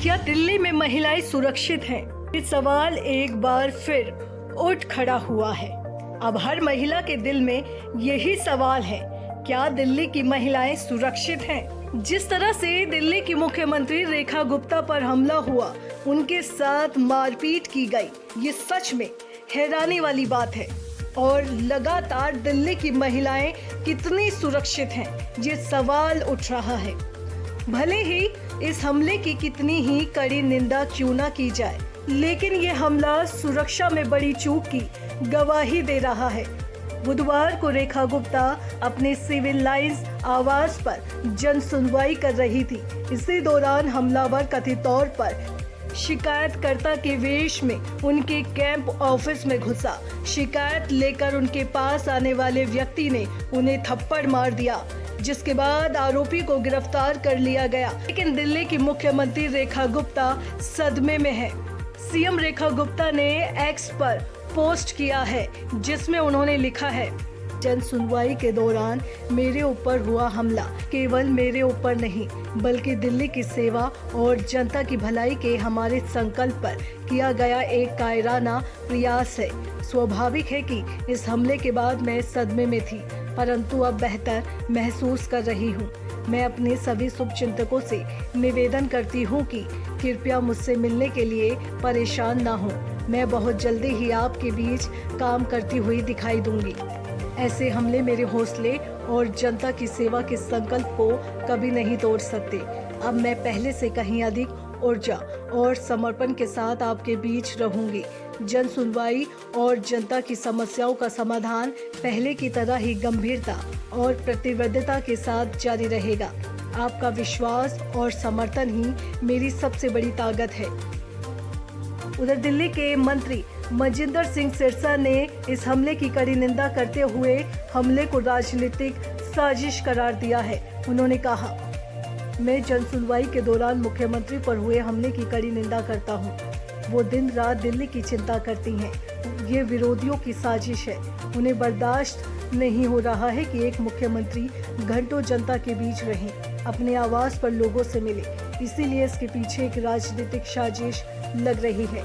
क्या दिल्ली में महिलाएं सुरक्षित हैं? ये सवाल एक बार फिर उठ खड़ा हुआ है। अब हर महिला के दिल में यही सवाल है, क्या दिल्ली की महिलाएं सुरक्षित हैं? जिस तरह से दिल्ली की मुख्यमंत्री रेखा गुप्ता पर हमला हुआ, उनके साथ मारपीट की गई, ये सच में हैरानी वाली बात है। और लगातार दिल्ली की महिलाएं कितनी सुरक्षित हैं, ये सवाल उठ रहा है। भले ही इस हमले की कितनी ही कड़ी निंदा क्यों ना की जाए, लेकिन ये हमला सुरक्षा में बड़ी चूक की गवाही दे रहा है। बुधवार को रेखा गुप्ता अपने सिविल लाइंस आवास पर जन सुनवाई कर रही थी। इसी दौरान हमलावर कथित तौर पर शिकायतकर्ता के वेश में उनके कैंप ऑफिस में घुसा। शिकायत लेकर उनके पास आने वाले व्यक्ति ने उन्हें थप्पड़ मार दिया, जिसके बाद आरोपी को गिरफ्तार कर लिया गया। लेकिन दिल्ली की मुख्यमंत्री रेखा गुप्ता सदमे में है। सीएम रेखा गुप्ता ने एक्स पर पोस्ट किया है, जिसमें उन्होंने लिखा है, जन सुनवाई के दौरान मेरे ऊपर हुआ हमला केवल मेरे ऊपर नहीं, बल्कि दिल्ली की सेवा और जनता की भलाई के हमारे संकल्प पर किया गया एक कायराना प्रयास है। स्वाभाविक है कि इस हमले के बाद मैं सदमे में थी, परंतु अब बेहतर महसूस कर रही हूँ। मैं अपने सभी शुभचिंतकों से निवेदन करती हूँ कि कृपया मुझसे मिलने के लिए परेशान ना हो। मैं बहुत जल्दी ही आपके बीच काम करती हुई दिखाई दूंगी। ऐसे हमले मेरे हौसले और जनता की सेवा के संकल्प को कभी नहीं तोड़ सकते। अब मैं पहले से कहीं अधिक ऊर्जा और समर्पण के साथ आपके बीच रहूंगी। जन सुनवाई और जनता की समस्याओं का समाधान पहले की तरह ही गंभीरता और प्रतिबद्धता के साथ जारी रहेगा। आपका विश्वास और समर्थन ही मेरी सबसे बड़ी ताकत है। उधर दिल्ली के मंत्री मजिंदर सिंह सिरसा ने इस हमले की कड़ी निंदा करते हुए हमले को राजनीतिक साजिश करार दिया है। उन्होंने कहा, मैं जन सुनवाई के दौरान मुख्यमंत्री पर हुए हमले की कड़ी निंदा करता हूं। वो दिन रात दिल्ली की चिंता करती हैं। ये विरोधियों की साजिश है। उन्हें बर्दाश्त नहीं हो रहा है कि एक मुख्यमंत्री घंटों जनता के बीच रहें, अपने आवास पर लोगों से मिले। इसीलिए इसके पीछे एक राजनीतिक साजिश लग रही है।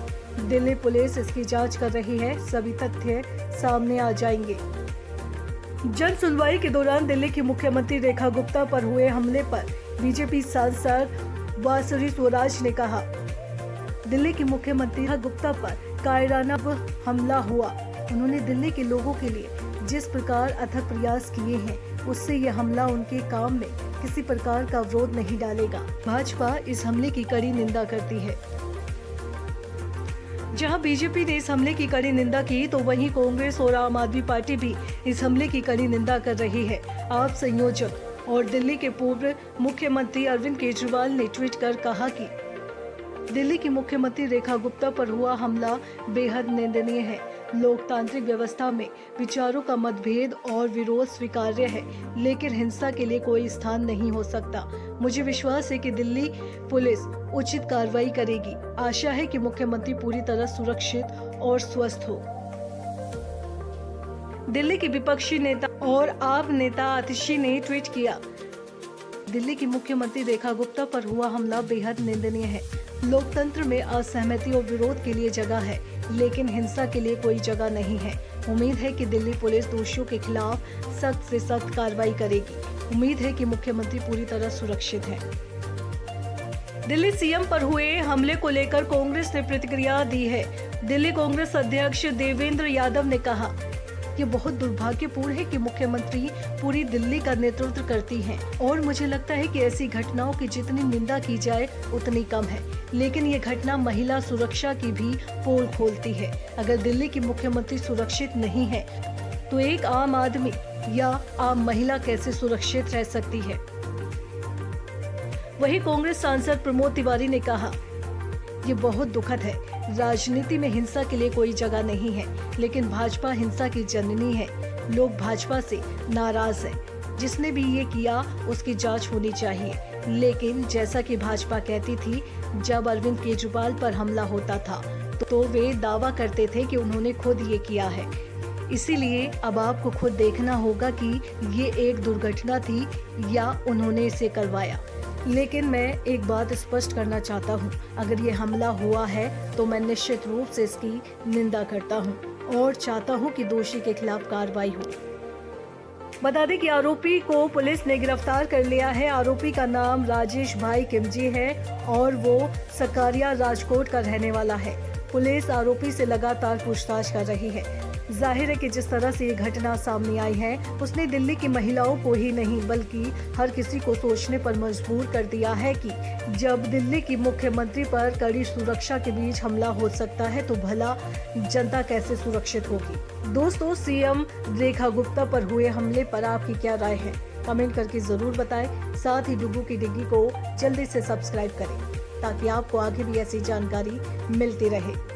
दिल्ली पुलिस इसकी जांच कर रही है, सभी तथ्य सामने आ जाएंगे। जन सुनवाई के दौरान दिल्ली की मुख्यमंत्री रेखा गुप्ता पर हुए हमले पर बीजेपी सांसद बांसुरी स्वराज ने कहा, दिल्ली की मुख्यमंत्री रेखा गुप्ता पर कायराना हमला हुआ। उन्होंने दिल्ली के लोगों के लिए जिस प्रकार अथक प्रयास किए हैं, उससे यह हमला उनके काम में किसी प्रकार का अवरोध नहीं डालेगा। भाजपा इस हमले की कड़ी निंदा करती है। जहां बीजेपी ने इस हमले की कड़ी निंदा की, तो वहीं कांग्रेस और आम आदमी पार्टी भी इस हमले की कड़ी निंदा कर रही है। आप संयोजक और दिल्ली के पूर्व मुख्यमंत्री अरविंद केजरीवाल ने ट्वीट कर कहा कि दिल्ली की मुख्यमंत्री रेखा गुप्ता पर हुआ हमला बेहद निंदनीय है। लोकतांत्रिक व्यवस्था में विचारों का मतभेद और विरोध स्वीकार्य है, लेकिन हिंसा के लिए कोई स्थान नहीं हो सकता। मुझे विश्वास है कि दिल्ली पुलिस उचित कार्रवाई करेगी। आशा है कि मुख्यमंत्री पूरी तरह सुरक्षित और स्वस्थ हो। दिल्ली की विपक्षी नेता और आप नेता आतिशी ने ट्वीट किया, दिल्ली की मुख्यमंत्री रेखा गुप्ता पर हुआ हमला बेहद निंदनीय है। लोकतंत्र में असहमति और विरोध के लिए जगह है, लेकिन हिंसा के लिए कोई जगह नहीं है। उम्मीद है कि दिल्ली पुलिस दोषियों के खिलाफ सख्त से सख्त कार्रवाई करेगी। उम्मीद है कि मुख्यमंत्री पूरी तरह सुरक्षित है। दिल्ली सीएम पर हुए हमले को लेकर कांग्रेस ने प्रतिक्रिया दी है। दिल्ली कांग्रेस अध्यक्ष देवेंद्र यादव ने कहा, ये बहुत दुर्भाग्यपूर्ण है कि मुख्यमंत्री पूरी दिल्ली का नेतृत्व करती हैं, और मुझे लगता है कि ऐसी घटनाओं की जितनी निंदा की जाए उतनी कम है। लेकिन ये घटना महिला सुरक्षा की भी पोल खोलती है। अगर दिल्ली की मुख्यमंत्री सुरक्षित नहीं है, तो एक आम आदमी या आम महिला कैसे सुरक्षित रह सकती है। वहीं कांग्रेस सांसद प्रमोद तिवारी ने कहा, ये बहुत दुखद है। राजनीति में हिंसा के लिए कोई जगह नहीं है, लेकिन भाजपा हिंसा की जननी है। लोग भाजपा से नाराज हैं। जिसने भी ये किया उसकी जांच होनी चाहिए। लेकिन जैसा कि भाजपा कहती थी, जब अरविंद केजरीवाल पर हमला होता था तो वे दावा करते थे कि उन्होंने खुद ये किया है। इसीलिए अब आपको खुद देखना होगा कि ये एक दुर्घटना थी या उन्होंने इसे करवाया। लेकिन मैं एक बात स्पष्ट करना चाहता हूँ, अगर ये हमला हुआ है तो मैं निश्चित रूप से इसकी निंदा करता हूँ और चाहता हूँ कि दोषी के खिलाफ कार्रवाई हो। बता दें कि आरोपी को पुलिस ने गिरफ्तार कर लिया है। आरोपी का नाम राजेश भाई किमजी है और वो सकरिया राजकोट का रहने वाला है। पुलिस आरोपी से लगातार पूछताछ कर रही है। जाहिर है कि जिस तरह से ये घटना सामने आई है उसने दिल्ली की महिलाओं को ही नहीं बल्कि हर किसी को सोचने पर मजबूर कर दिया है कि जब दिल्ली की मुख्यमंत्री पर कड़ी सुरक्षा के बीच हमला हो सकता है तो भला जनता कैसे सुरक्षित होगी। दोस्तों, सीएम रेखा गुप्ता पर हुए हमले पर आपकी क्या राय है, कमेंट करके जरूर बताएं। साथ ही डुगू की डिग्गी को जल्दी से सब्सक्राइब करें ताकि आपको आगे भी ऐसी जानकारी मिलती रहे।